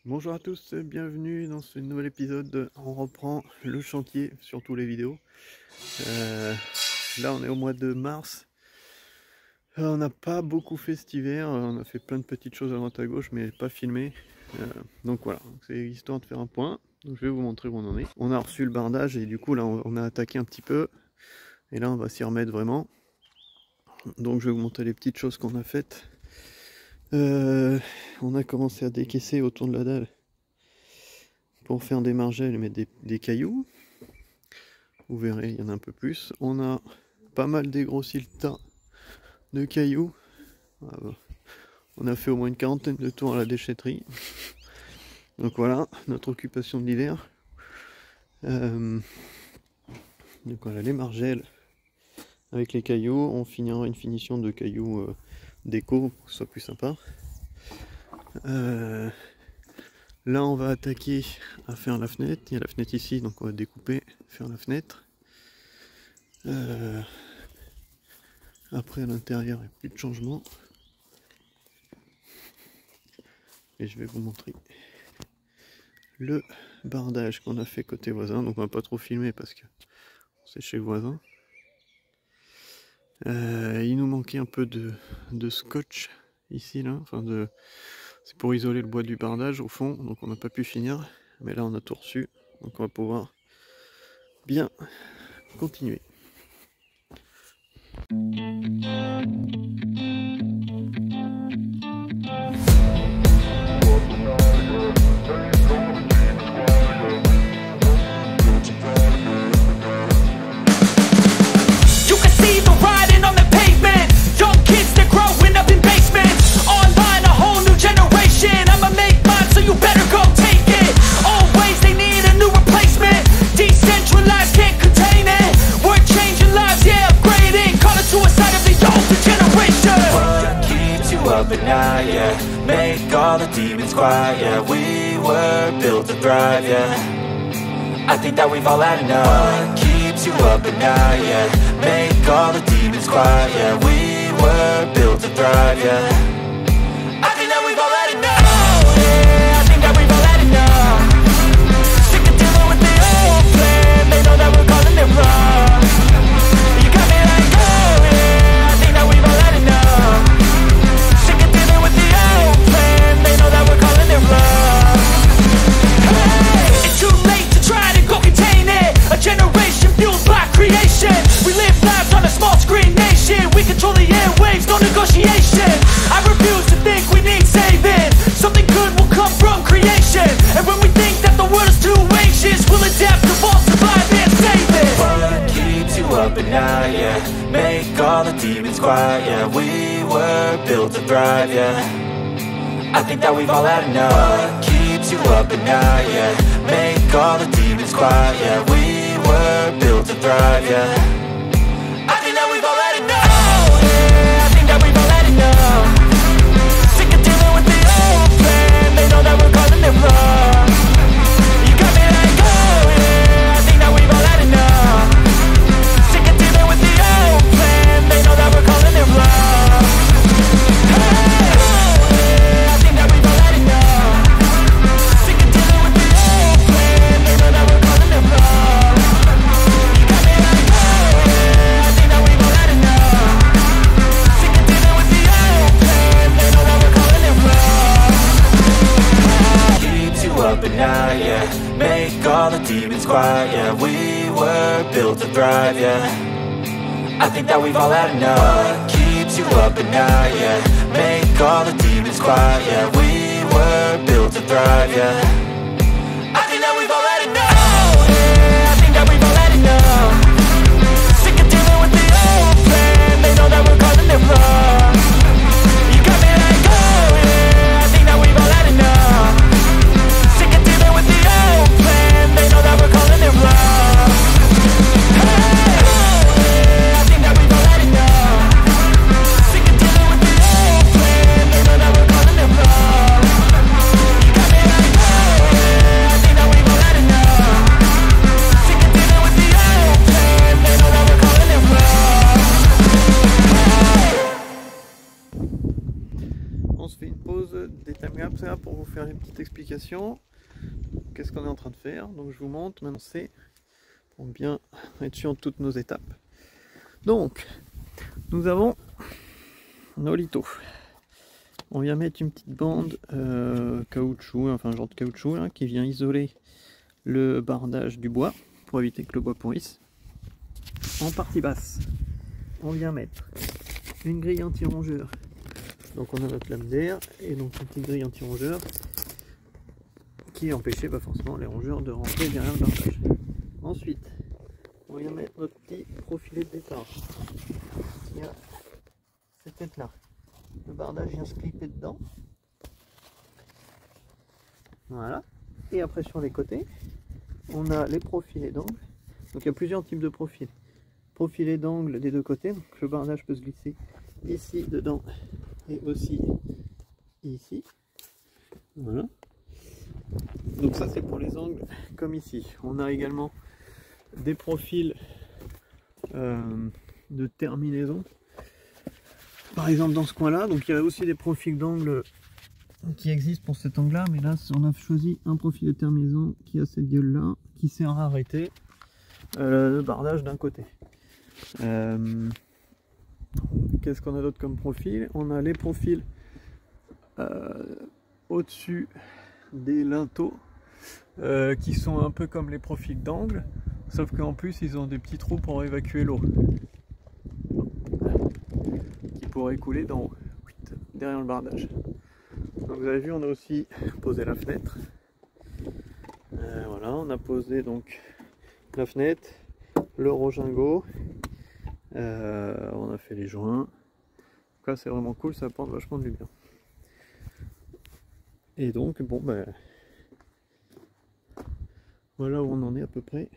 Bonjour à tous, bienvenue dans ce nouvel épisode. On reprend le chantier, surtout les vidéos. Là on est au mois de mars. On n'a pas beaucoup fait cet hiver, on a fait plein de petites choses à droite à gauche mais pas filmé. Donc voilà, c'est histoire de faire un point. Donc je vais vous montrer où on en est. On a reçu le bardage et du coup là on a attaqué un petit peu. Et là on va s'y remettre vraiment. Donc je vais vous montrer les petites choses qu'on a faites. On a commencé à décaisser autour de la dalle pour faire des margelles et mettre des cailloux. Vous verrez, il y en a un peu plus. On a pas mal dégrossi le tas de cailloux. On a fait au moins une quarantaine de tours à la déchetterie. Donc voilà, notre occupation de l'hiver. Donc voilà, les margelles avec les cailloux. On finira une finition de cailloux déco pour que ce soit plus sympa. Là on va attaquer à faire la fenêtre. Il y a la fenêtre ici, donc on va découper, faire la fenêtre. Après à l'intérieur il n'y a plus de changement. Et je vais vous montrer le bardage qu'on a fait côté voisin. Donc on va pas trop filmer parce que c'est chez le voisin. Il nous manquait un peu de scotch ici là, c'est pour isoler le bois du bardage au fond, donc on n'a pas pu finir, mais là on a tout reçu, donc on va pouvoir bien continuer. Make all the demons quiet, yeah. We were built to thrive, yeah. I think that we've all had enough. What keeps you up at night, yeah. Make all the demons quiet, yeah. We were built to thrive, yeah. I think that we've all had enough. Oh, yeah, I think that we've all had enough. Sick of dealing with the old plan. They know that we're calling it wrong. You got me like, oh, yeah, I think that we've all had enough. Make all the demons quiet, yeah. We were built to thrive, yeah. I think that we've all had enough. What keeps you up at night, yeah. Make all the demons quiet, yeah. We were built to thrive, yeah. I think that we've all had enough. Oh, yeah, I think that we've all had enough. Sick of dealing with the old plan. They know that we're calling it wrong. You got me like, oh, yeah, I think that we've all had enough. Sick of dealing with the old plan. They know that we're calling it wrong. Hey, oh, yeah, I think that we've all had enough. Sick of dealing with the old plan. They know that we're calling it wrong. You got me like, oh, yeah, I think that we've all had enough. Sick of dealing with the old plan. They know that we're calling it wrong. Keeps you up at night, yeah. Make all the demons quiet, yeah. We were built to thrive, yeah. I think that we've all had enough. What keeps you up at night, yeah. Make all the demons quiet, yeah. We were built to thrive, yeah. I think that we've all had enough. Oh, yeah, I think that we've all had enough. Sick of dealing with the old plan. They know that we're calling it wrong. You got me like, oh, yeah, I think that we've all had enough. Sick of dealing with the old plan. They know that we're calling it wrong. Hey, oh, yeah, I think that we've all had enough. Sick of dealing with the old plan. They know that we're calling it wrong. You got me like, oh, yeah. explication. Qu'est-ce qu'on est en train de faire? Donc je vous montre maintenant, c'est pour bien être sûr de toutes nos étapes. Donc nous avons nos litos. On vient mettre une petite bande caoutchouc, enfin un genre de caoutchouc là, qui vient isoler le bardage du bois pour éviter que le bois pourrisse. En partie basse, on vient mettre une grille anti-rongeur. Donc on a notre lame d'air et donc une petite grille anti-rongeur qui empêchait forcément les rongeurs de rentrer derrière le bardage. Ensuite, on vient mettre notre petit profilet de départ. Il y a cette tête là. Le bardage vient se clipper dedans. Voilà. Et après sur les côtés, on a les profilets d'angle. Donc il y a plusieurs types de profils. Profilés d'angle des deux côtés. Donc le bardage peut se glisser ici, dedans et aussi ici. Voilà. Donc ça c'est pour les angles comme ici. On a également des profils de terminaison. Par exemple dans ce coin là, donc il y a aussi des profils d'angle qui existent pour cet angle là, mais là on a choisi un profil de terminaison qui a cette gueule là, qui sert à arrêter le bardage d'un côté. Qu'est-ce qu'on a d'autre comme profil? On a les profils au-dessus des linteaux qui sont un peu comme les profils d'angle, sauf qu'en plus ils ont des petits trous pour évacuer l'eau qui pourrait couler dans derrière le bardage. Donc vous avez vu, on a aussi posé la fenêtre. Voilà, on a posé donc la fenêtre, le rogingot, on a fait les joints. Donc là c'est vraiment cool, ça apporte vachement de lumière. Et donc bon ben voilà où on en est à peu près.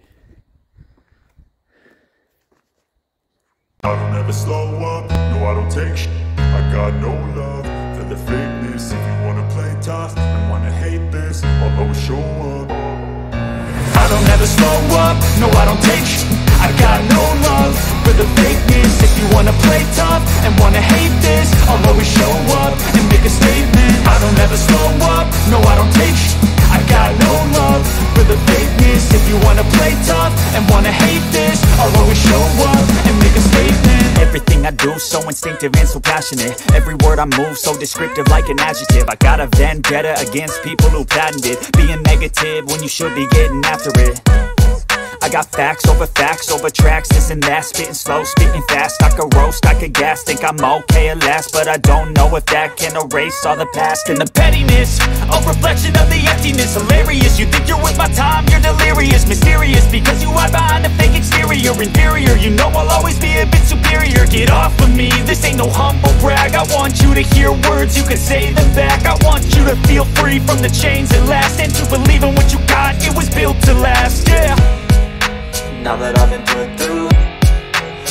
I don't ever slow up, no I don't take shit. I got no love for the fakeness. If you wanna play tough and wanna hate this, I'll always show up. I don't ever slow up, no I don't take shit. I got no love for the fakeness. If you wanna play tough and wanna hate this, I'll always show up and make a statement. I don't ever slow up, no I don't take shit. I got no love for the fakeness. If you wanna play tough and wanna hate this, I'll always show up and make a statement. Everything I do so instinctive and so passionate. Every word I move so descriptive like an adjective. I got a vendetta against people who patented being negative when you should be getting after it. I got facts over tracks, this and that. Spitting slow, spitting fast, I could roast, I could gas. Think I'm okay at last, but I don't know if that can erase all the past. And the pettiness, a reflection of the emptiness. Hilarious, you think you're with my time, you're delirious. Mysterious, because you hide behind a fake exterior. Inferior, you know I'll always be a bit superior. Get off of me, this ain't no humble brag. I want you to hear words, you can say them back. I want you to feel free from the chains at last, and to believe in what you got, it was built to last, yeah. Now that I've been put through,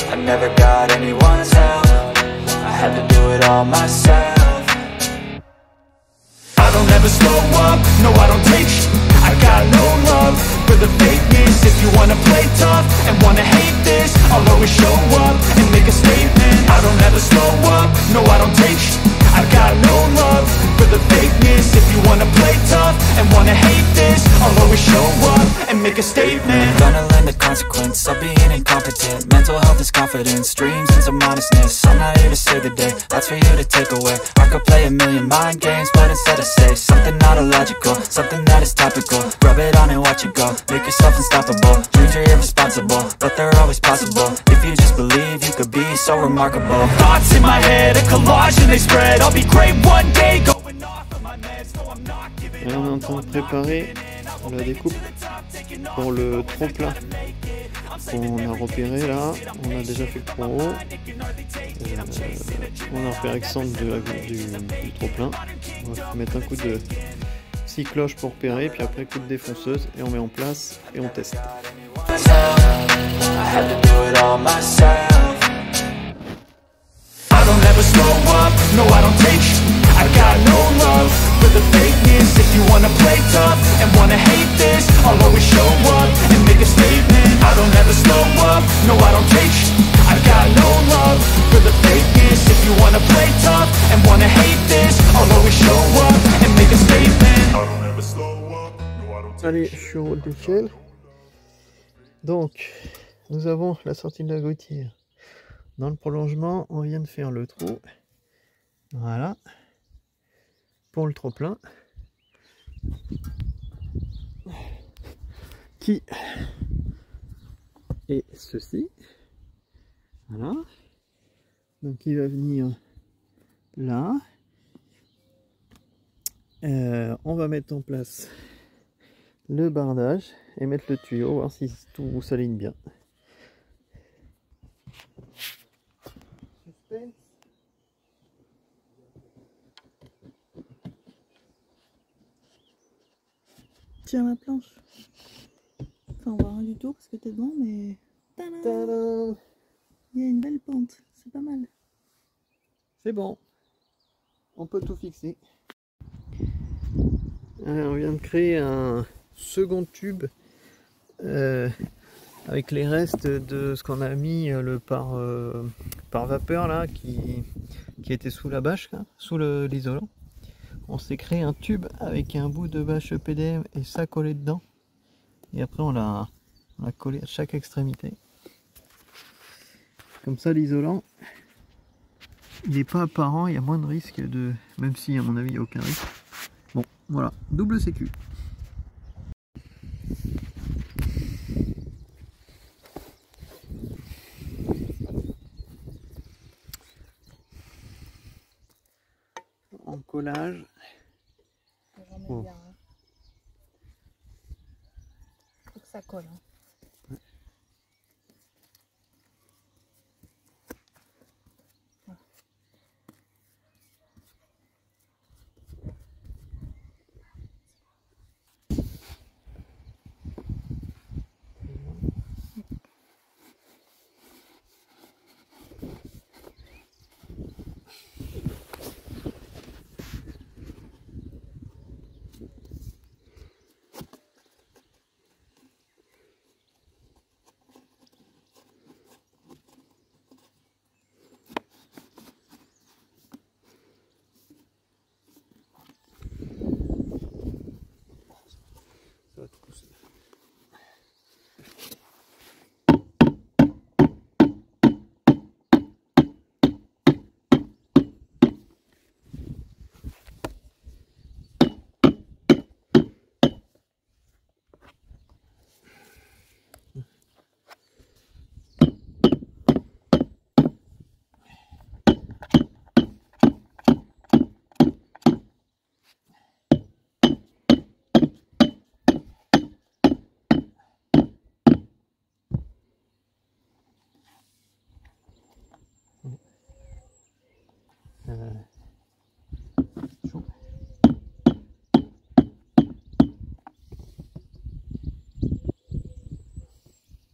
I never got anyone's help. I had to do it all myself. I don't ever slow up, no I don't take shit. I got no love for the fakeness. If you wanna play tough and wanna hate this, I'll always show up and make a statement. I don't ever slow up, no I don't take shit. I got no love for the fakeness. If you wanna play tough and wanna hate this, I'll always show up and make a statement. Gonna learn the consequence of being incompetent. Mental health is confidence, dreams and some honestness. I'm not here to save the day, that's for you to take away. I could play a million mind games, but instead I say something not illogical, something that is topical. Rub it on and watch it go, make yourself unstoppable. Dreams are irresponsible, but they're always possible. If you just believe, you could be so remarkable. Thoughts in my head, a collage and they spread. I'll be great one day, going off of my meds, so I'm not giving up. On est en train de préparer la découpe pour le trop plein qu'on a repéré là. On a déjà fait le trop haut. On a repéré avec centre du trop plein. On va mettre un coup de scie cloche pour repérer, puis après coup de défonceuse et on met en place et on teste. I don't ever slow up, no I don't take shit. I got no love for the fakeness. If you wanna play tough and wanna hate this, I'll always show up and make a statement. I don't ever slow up, no I don't take shit. I got no love for the fakeness. If you wanna play tough and wanna hate this, I'll always show up and make a statement. Allez, je suis en haut de l'échelle. Donc, nous avons la sortie de la gouttière. Dans le prolongement, on vient de faire le trou. Voilà. Pour le trop-plein. Qui est ceci. Voilà. Donc il va venir là. On va mettre en place le bardage et mettre le tuyau, voir si tout s'aligne bien. Tiens ma planche. Enfin on voit rien du tout parce que t'es devant mais... Tadam! Il y a une belle pente, c'est pas mal. C'est bon. On peut tout fixer. Alors, on vient de créer un second tube avec les restes de ce qu'on a mis le par vapeur là qui était sous la bâche, là, sous l'isolant. On s'est créé un tube avec un bout de bâche EPDM et ça collé dedans. Et après on l'a collé à chaque extrémité. Comme ça l'isolant il n'est pas apparent, il y a moins de risque de... Même si à mon avis il n'y a aucun risque. Bon voilà, double sécu. En collage. J'en mets bien. Hein. Faut que ça colle. Hein.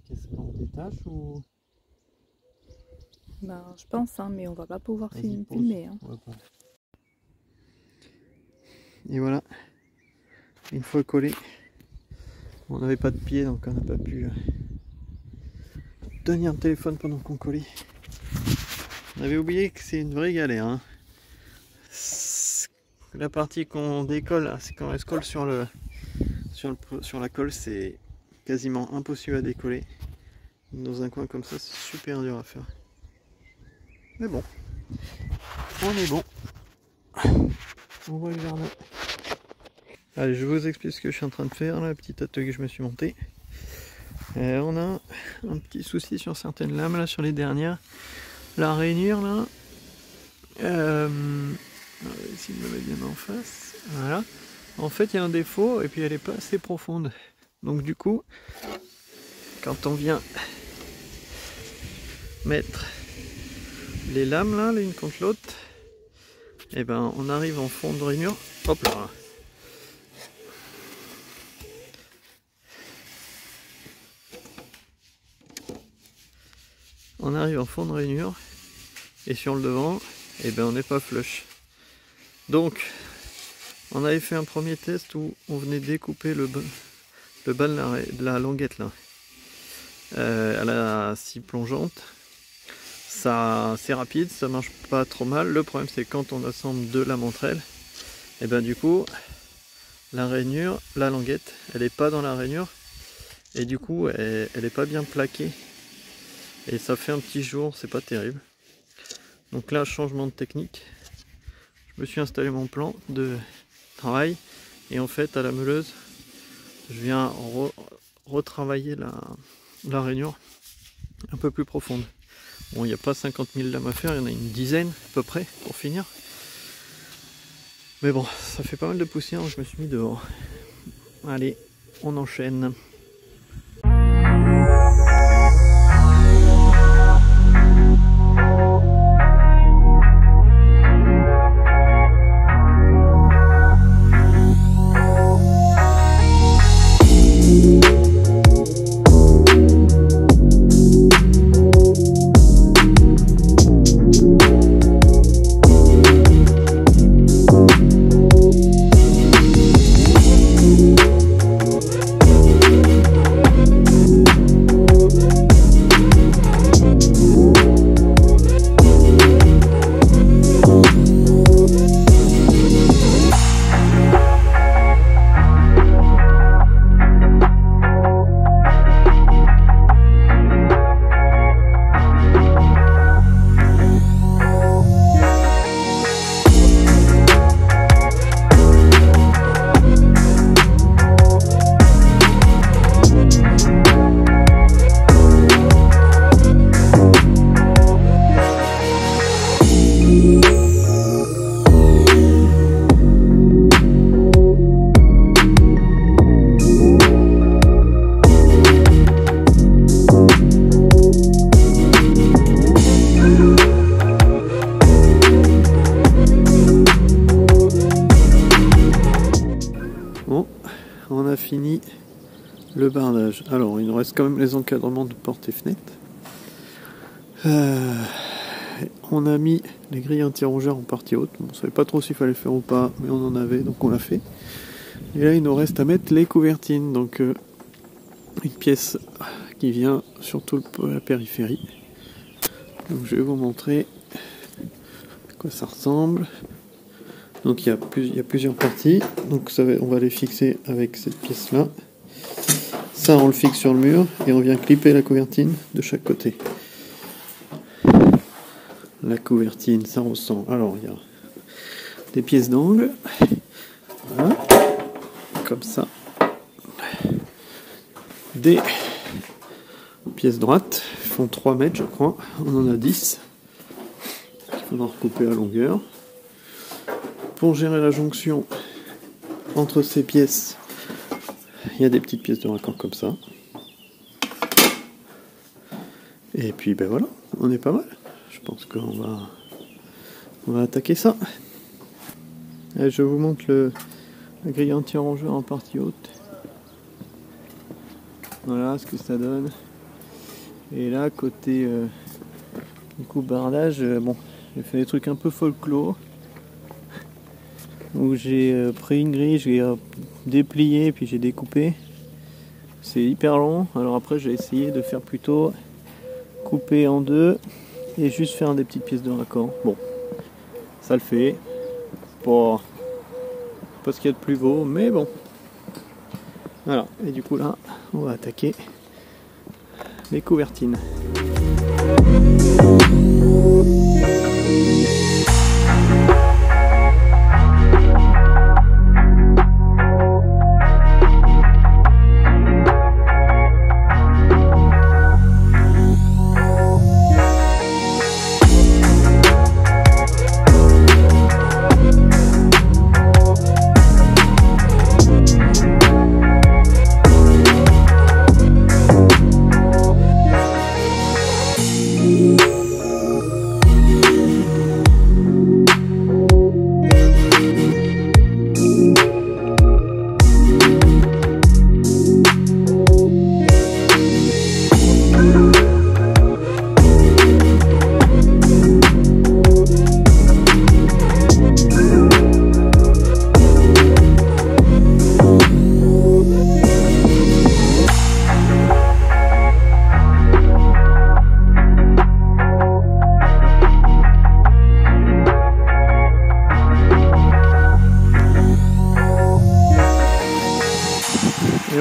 Qu'est-ce qu'on détache ou... Ben, je pense, hein, mais on va pas pouvoir Vas-y, filmer. Hein. Et voilà, une fois collé, on n'avait pas de pied donc on n'a pas pu tenir le téléphone pendant qu'on collait. On avait oublié que c'est une vraie galère. Hein. La partie qu'on décolle, c'est quand elle se colle sur la colle, c'est quasiment impossible à décoller. Dans un coin comme ça, c'est super dur à faire. Mais bon, on est bon. On voit le jardin. Allez, je vous explique ce que je suis en train de faire, là, le petit atelier que je me suis monté. On a un petit souci sur certaines lames, là, sur les dernières. La rainure, là, on va essayer de me mettre bien en face. Voilà. En fait, il y a un défaut, et puis elle n'est pas assez profonde. Donc du coup, quand on vient mettre les lames, là, l'une contre l'autre, et ben, on arrive en fond de rainure. Hop là. On arrive en fond de rainure et sur le devant, et ben on n'est pas flush. Donc, on avait fait un premier test où on venait découper le bas de la languette là, à la scie plongeante. Ça, c'est rapide, ça marche pas trop mal. Le problème c'est quand on assemble deux lames entre elles, et ben du coup, la rainure, la languette, elle n'est pas dans la rainure. Et du coup, elle n'est pas bien plaquée. Et ça fait un petit jour, c'est pas terrible. Donc là, changement de technique. Je me suis installé mon plan de travail. Et en fait, à la meuleuse, je viens retravailler la rainure un peu plus profonde. Bon, il n'y a pas 50 000 lames à faire, il y en a une dizaine à peu près pour finir. Mais bon, ça fait pas mal de poussière, je me suis mis dehors. Allez, on enchaîne. Bon, on a fini le bardage. Alors, il nous reste quand même les encadrements de portes et fenêtres. On a mis les grilles anti-rongeurs en partie haute. Bon, on ne savait pas trop s'il fallait le faire ou pas, mais on en avait, donc on l'a fait. Et là, il nous reste à mettre les couvertines. Donc, une pièce qui vient sur toute la périphérie. Donc, je vais vous montrer à quoi ça ressemble. Donc il y a plusieurs parties, donc on va les fixer avec cette pièce là. Ça on le fixe sur le mur et on vient clipper la couvertine de chaque côté. La couvertine, ça ressemble. Alors il y a des pièces d'angle, voilà, comme ça. Des pièces droites, font 3 mètres je crois, on en a 10. Il faudra recouper à longueur. Pour gérer la jonction entre ces pièces, il y a des petites pièces de raccord comme ça. Et puis ben voilà, on est pas mal. Je pense qu'on va attaquer ça. Et je vous montre la grille anti-rongeur en partie haute. Voilà ce que ça donne. Et là, côté du coup bardage, bon, j'ai fait des trucs un peu folklore. Où j'ai pris une grille, j'ai déplié puis j'ai découpé. C'est hyper long, alors après j'ai essayé de faire plutôt couper en deux et juste faire des petites pièces de raccord. Bon, ça le fait, pas ce qu'il y a de plus beau, mais bon. Voilà, et du coup là, on va attaquer les couvertines.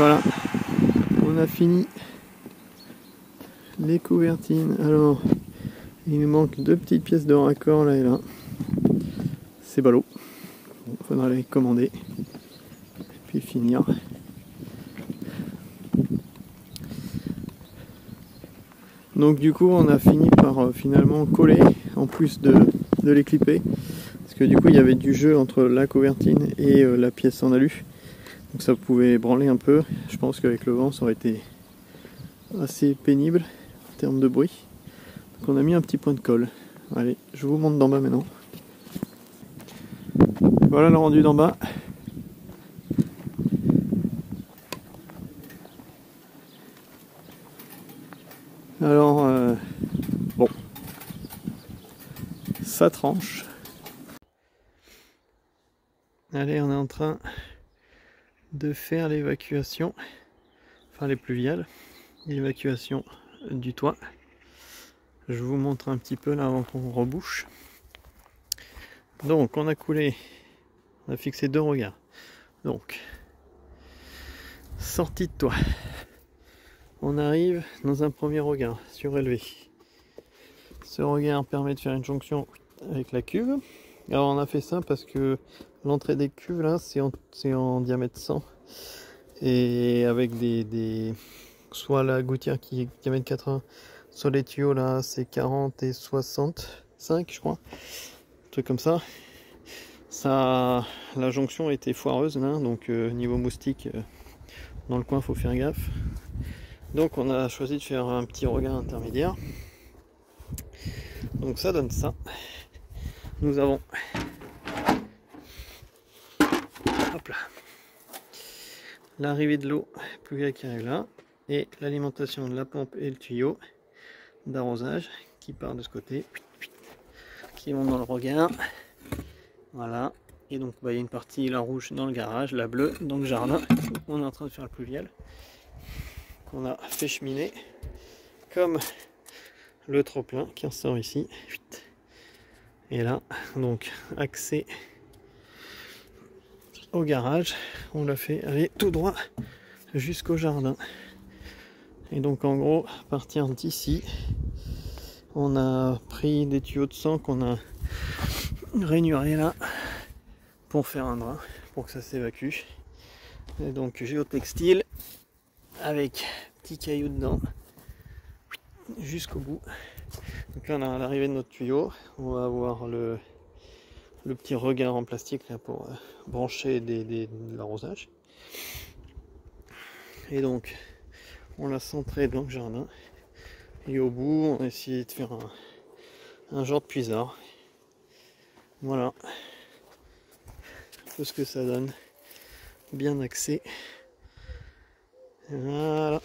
voilà, on a fini les couvertines. Alors, il nous manque 2 petites pièces de raccord là et là. C'est ballot. Il faudra les commander. Et puis finir. Donc du coup on a fini par finalement coller en plus de les clipper. Parce que du coup il y avait du jeu entre la couvertine et la pièce en alu. Donc ça pouvait branler un peu. Je pense qu'avec le vent ça aurait été assez pénible en termes de bruit. Donc on a mis un petit point de colle. Allez, je vous montre d'en bas maintenant. Voilà le rendu d'en bas. Alors, bon, ça tranche. Allez, on est en train de faire l'évacuation, enfin les pluviales, l'évacuation du toit. Je vous montre un petit peu là avant qu'on rebouche. Donc, on a coulé, on a fixé 2 regards. Donc, sortie de toit. On arrive dans un premier regard surélevé. Ce regard permet de faire une jonction avec la cuve. Alors on a fait ça parce que l'entrée des cuves là c'est en diamètre 100 et avec soit la gouttière qui est diamètre 80, soit les tuyaux là c'est 40 et 65 je crois, un truc comme ça. La jonction était foireuse là, donc niveau moustique dans le coin faut faire gaffe. Donc on a choisi de faire un petit regard intermédiaire. Donc ça donne ça. Nous avons l'arrivée de l'eau pluviale qui arrive là et l'alimentation de la pompe et le tuyau d'arrosage qui part de ce côté, qui vont dans le regard. Voilà. Et donc il y a une partie, la rouge dans le garage, la bleue dans le jardin. On est en train de faire le pluvial qu'on a fait cheminer comme le trop-plein qui en sort ici. Et là, donc accès au garage, on l'a fait aller tout droit jusqu'au jardin. Et donc en gros, à partir d'ici, on a pris des tuyaux de sang qu'on a rainurés là pour faire un drain, pour que ça s'évacue. Et donc géotextile avec petits cailloux dedans jusqu'au bout. Donc là on a l'arrivée de notre tuyau, on va avoir le petit regard en plastique là pour brancher de l'arrosage. Et donc on l'a centré dans le jardin et au bout on a essayé de faire un genre de puisard. Voilà tout ce que ça donne, bien axé. Voilà.